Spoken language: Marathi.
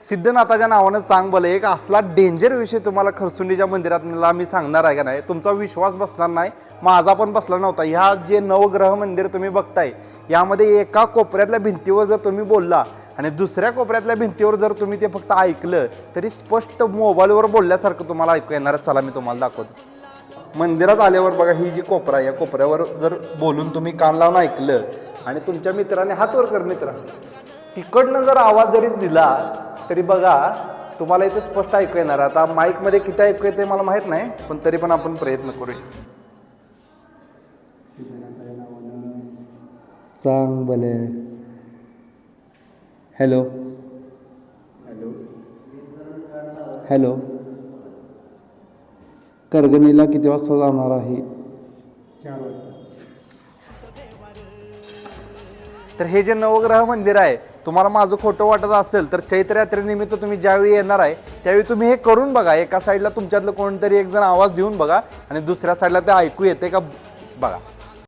सिद्धनाथाच्या नावानं चांगलं एक असला डेंजर विषय तुम्हाला खरसुंडीच्या मंदिरात मी सांगणार आहे का नाही, तुमचा विश्वास बसणार नाही, माझा पण बसला नव्हता. ह्या जे नवग्रह मंदिर तुम्ही बघताय यामध्ये एका कोपऱ्यातल्या भिंतीवर जर तुम्ही बोलला आणि दुसऱ्या कोपऱ्यातल्या भिंतीवर जर तुम्ही ते फक्त ऐकलं तरी स्पष्ट मोबाईलवर बोलल्यासारखं तुम्हाला ऐकू येणार. चला मी तुम्हाला दाखवतो. मंदिरात आल्यावर बघा ही जी कोपरा आहे, या कोपऱ्यावर जर बोलून तुम्ही कान लावून ऐकलं आणि तुमच्या मित्राने हात वर कर मित्रा, तिकडनं जर आवाज जरी दिला तरी बघा तुम्हाला इथे स्पष्ट ऐकू येणार. आता माईकमध्ये किती ऐकू येते मला माहीत नाही, पण तरी पण आपण प्रयत्न करूया. चांग भले. Hello hello hello. करगणीला किती वाजता जाणार आहे? 4 वाजता. तर हे जे नवग्रह मंदिर आहे, तुम्हाला माझं खोटं वाटत असेल तर चैत्र यात्रेनिमित्त तुम्ही ज्यावेळी येणार आहे त्यावेळी तुम्ही हे करून बघा. एका साईडला तुमच्यातलं कोणतरी एक जण आवाज देऊन बघा आणि दुसऱ्या साईडला ते ऐकू येते का बघा.